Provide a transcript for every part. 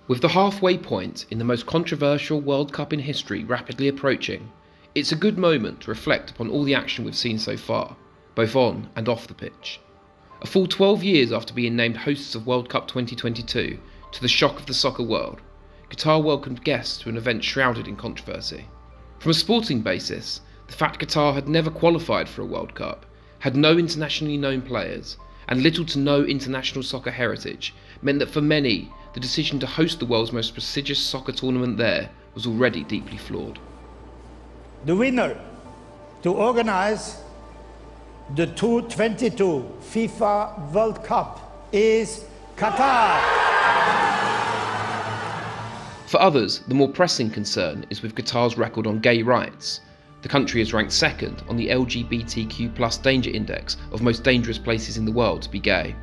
With the halfway point in the most controversial World Cup in history rapidly approaching, it's a good moment to reflect upon all the action we've seen so far, both on and off the pitch. A full 12 years after being named hosts of World Cup 2022, to the shock of the soccer world, Qatar welcomed guests to an event shrouded in controversy. From a sporting basis, the fact Qatar had never qualified for a World Cup, had no internationally known players, and little to no international soccer heritage meant that for many, the decision to host the world's most prestigious soccer tournament there was already deeply flawed. The winner to organize the 2022 FIFA World Cup is Qatar. For others, the more pressing concern is with Qatar's record on gay rights. The country is ranked second on the LGBTQ+ danger index of most dangerous places in the world to be gay.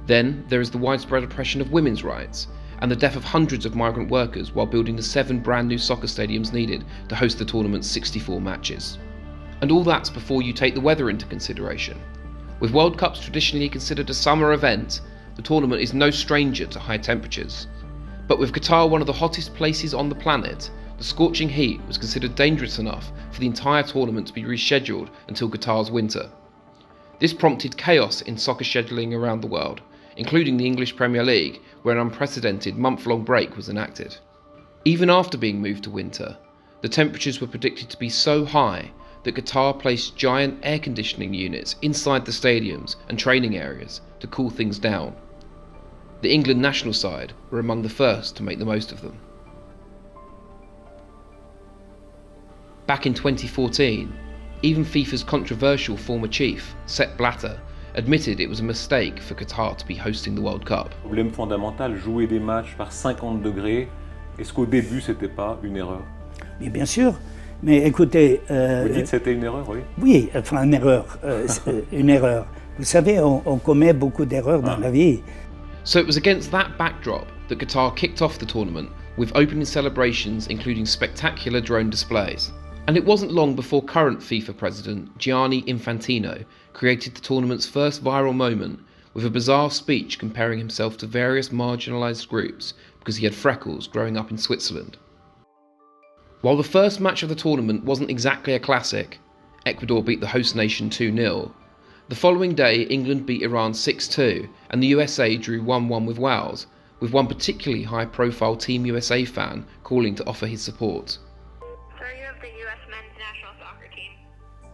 Then there is the widespread oppression of women's rights and the death of hundreds of migrant workers while building the 7 brand new soccer stadiums needed to host the tournament's 64 matches. And all that's before you take the weather into consideration. With World Cups traditionally considered a summer event, the tournament is no stranger to high temperatures. But with Qatar one of the hottest places on the planet, the scorching heat was considered dangerous enough for the entire tournament to be rescheduled until Qatar's winter. This prompted chaos in soccer scheduling around the world, including the English Premier League, where an unprecedented month-long break was enacted. Even after being moved to winter, the temperatures were predicted to be so high that Qatar placed giant air conditioning units inside the stadiums and training areas to cool things down. The England national side were among the first to make the most of them. Back in 2014, even FIFA's controversial former chief, Sepp Blatter, admitted it was a mistake for Qatar to be hosting the World Cup. Problème fondamental, jouer des matchs par 50 degrés, est-ce qu'au début c'était pas une erreur? Mais bien sûr, mais écoutez... Vous dites que c'était une erreur, oui? Oui, enfin une erreur, une erreur. Vous savez, on commet beaucoup d'erreurs dans la vie. So it was against that backdrop that Qatar kicked off the tournament with opening celebrations including spectacular drone displays. And it wasn't long before current FIFA president Gianni Infantino created the tournament's first viral moment with a bizarre speech comparing himself to various marginalised groups because he had freckles growing up in Switzerland. While the first match of the tournament wasn't exactly a classic, Ecuador beat the host nation 2-0, the following day England beat Iran 6-2 and the USA drew 1-1 with Wales, with one particularly high-profile Team USA fan calling to offer his support.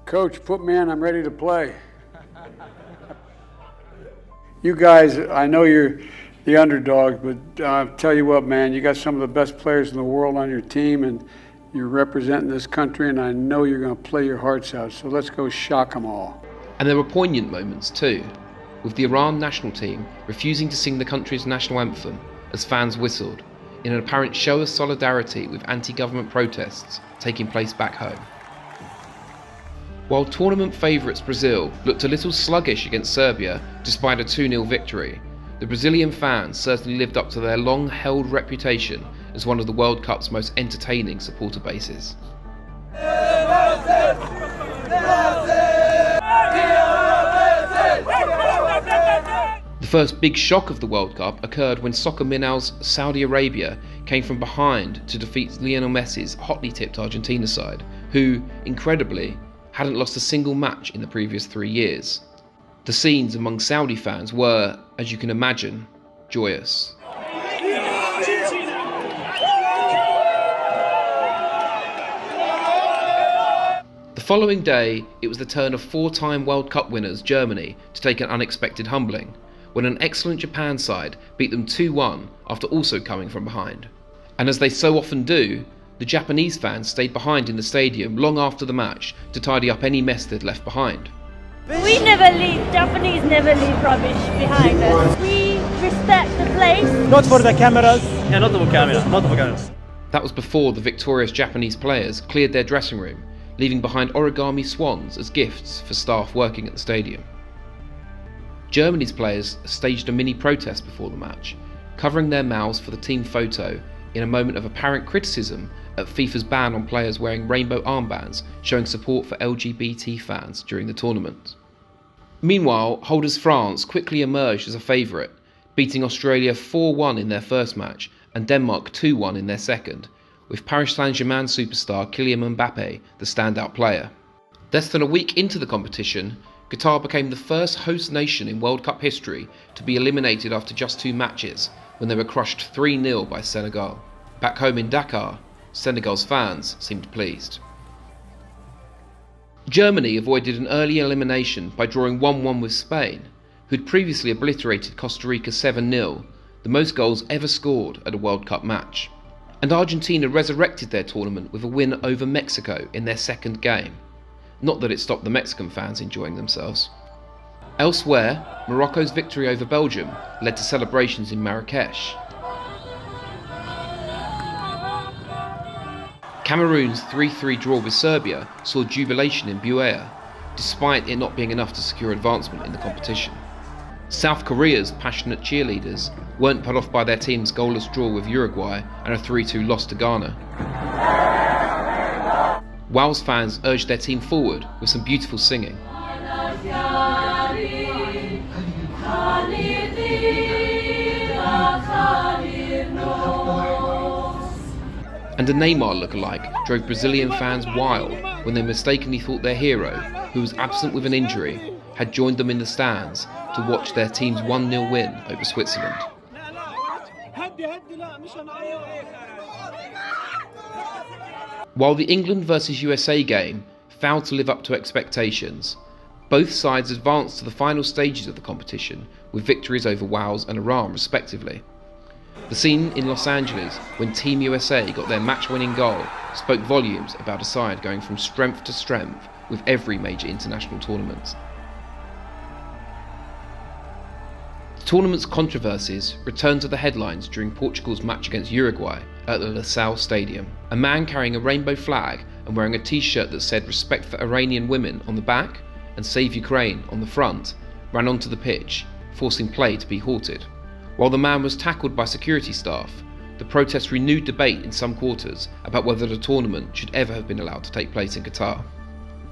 Coach, put me in, I'm ready to play. You guys, I know you're the underdogs, but I'll tell you what, man, you got some of the best players in the world on your team, and you're representing this country, and I know you're going to play your hearts out, so let's go shock them all. And there were poignant moments too, with the Iran national team refusing to sing the country's national anthem as fans whistled, in an apparent show of solidarity with anti-government protests taking place back home. While tournament favourites Brazil looked a little sluggish against Serbia despite a 2-0 victory, the Brazilian fans certainly lived up to their long-held reputation as one of the World Cup's most entertaining supporter bases. The first big shock of the World Cup occurred when soccer minnows Saudi Arabia came from behind to defeat Lionel Messi's hotly tipped Argentina side, who, incredibly, hadn't lost a single match in the previous 3 years. The scenes among Saudi fans were, as you can imagine, joyous. The following day, it was the turn of 4-time World Cup winners Germany to take an unexpected humbling, when an excellent Japan side beat them 2-1 after also coming from behind. And as they so often do, the Japanese fans stayed behind in the stadium long after the match to tidy up any mess they'd left behind. We never leave, Japanese never leave rubbish behind us. We respect the place. Not for the cameras. Yeah, not for cameras. That was before the victorious Japanese players cleared their dressing room, leaving behind origami swans as gifts for staff working at the stadium. Germany's players staged a mini protest before the match, covering their mouths for the team photo in a moment of apparent criticism at FIFA's ban on players wearing rainbow armbands showing support for LGBT fans during the tournament. Meanwhile, holders France quickly emerged as a favourite, beating Australia 4-1 in their first match and Denmark 2-1 in their second, with Paris Saint-Germain superstar Kylian Mbappe the standout player. Less than a week into the competition, Qatar became the first host nation in World Cup history to be eliminated after just 2 matches, when they were crushed 3-0 by Senegal. Back home in Dakar, Senegal's fans seemed pleased. Germany avoided an early elimination by drawing 1-1 with Spain, who'd previously obliterated Costa Rica 7-0, the most goals ever scored at a World Cup match. And Argentina resurrected their tournament with a win over Mexico in their second game. Not that it stopped the Mexican fans enjoying themselves. Elsewhere, Morocco's victory over Belgium led to celebrations in Marrakesh. Cameroon's 3-3 draw with Serbia saw jubilation in Buea, despite it not being enough to secure advancement in the competition. South Korea's passionate cheerleaders weren't put off by their team's goalless draw with Uruguay and a 3-2 loss to Ghana. Wales fans urged their team forward with some beautiful singing. And a Neymar lookalike drove Brazilian fans wild when they mistakenly thought their hero, who was absent with an injury, had joined them in the stands to watch their team's 1-0 win over Switzerland. While the England vs USA game failed to live up to expectations, both sides advanced to the final stages of the competition with victories over Wales and Iran respectively. The scene in Los Angeles when Team USA got their match-winning goal spoke volumes about a side going from strength to strength with every major international tournament. The tournament's controversies returned to the headlines during Portugal's match against Uruguay at the Lusail Stadium. A man carrying a rainbow flag and wearing a t-shirt that said "Respect for Iranian women" on the back and "Save Ukraine" on the front ran onto the pitch, forcing play to be halted. While the man was tackled by security staff, the protest renewed debate in some quarters about whether the tournament should ever have been allowed to take place in Qatar.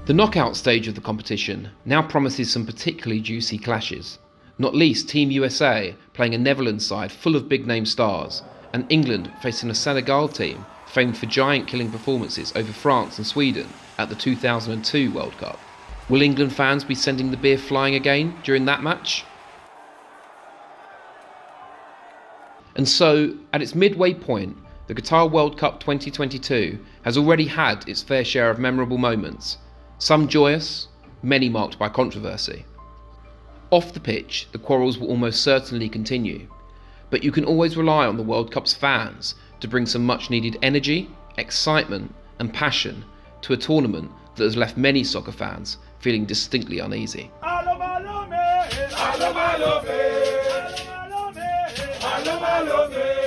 The knockout stage of the competition now promises some particularly juicy clashes, not least Team USA playing a Netherlands side full of big-name stars, and England facing a Senegal team famed for giant-killing performances over France and Sweden at the 2002 World Cup. Will England fans be sending the beer flying again during that match? And so, at its midway point, the Qatar World Cup 2022 has already had its fair share of memorable moments, some joyous, many marked by controversy. Off the pitch, the quarrels will almost certainly continue, but you can always rely on the World Cup's fans to bring some much-needed energy, excitement and passion to a tournament that has left many soccer fans feeling distinctly uneasy. I love it.